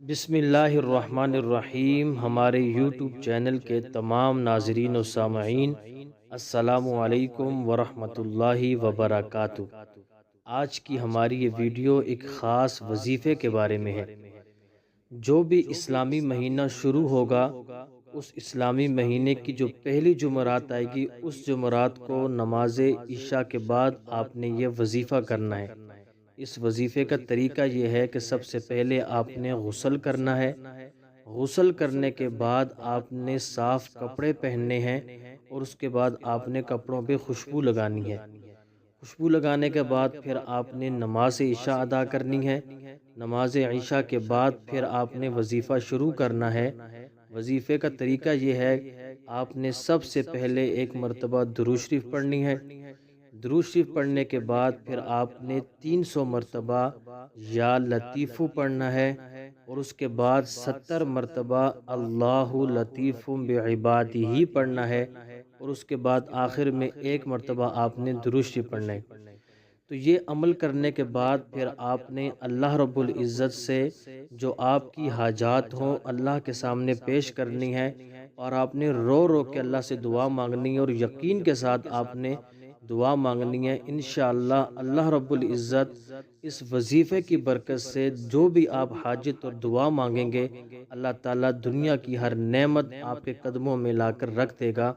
بسم اللہ الرحمن الرحیم۔ ہمارے یوٹیوب چینل کے تمام ناظرین و سامعین، السلام علیکم ورحمۃ اللہ وبرکاتہ۔ آج کی ہماری یہ ویڈیو ایک خاص وظیفے کے بارے میں ہے۔ جو بھی اسلامی مہینہ شروع ہوگا، اس اسلامی مہینے کی جو پہلی جمعرات آئے گی، اس جمعرات کو نماز عشاء کے بعد آپ نے یہ وظیفہ کرنا ہے۔ اس وظیفے کا طریقہ یہ ہے کہ سب سے پہلے آپ نے غسل کرنا ہے۔ غسل کرنے کے بعد آپ نے صاف کپڑے پہننے ہیں اور اس کے بعد آپ نے کپڑوں پہ خوشبو لگانی ہے۔ خوشبو لگانے کے بعد پھر آپ نے نماز عشاء ادا کرنی ہے۔ نماز عشاء کے بعد پھر آپ نے وظیفہ شروع کرنا ہے۔ وظیفے کا طریقہ یہ ہے، آپ نے سب سے پہلے ایک مرتبہ درود شریف پڑھنی ہے۔ درود شریف پڑھنے کے بعد پھر آپ نے 300 مرتبہ یا لطیفو پڑھنا ہے اور اس کے بعد 70 مرتبہ اللہ لطیف بعبادہ پڑھنا ہے اور اس کے بعد آخر میں ایک مرتبہ آپ نے درود شریف پڑھنا ہے۔ تو یہ عمل کرنے کے بعد پھر آپ نے اللہ رب العزت سے جو آپ کی حاجات ہوں اللہ کے سامنے پیش کرنی ہے، اور آپ نے رو رو کے اللہ سے دعا مانگنی ہے اور یقین کے ساتھ آپ نے دعا مانگنی ہے۔ انشاءاللہ اللہ رب العزت اس وظیفے کی برکت سے جو بھی آپ حاجت اور دعا مانگیں گے، اللہ تعالیٰ دنیا کی ہر نعمت آپ کے قدموں میں لا کر رکھ دے گا۔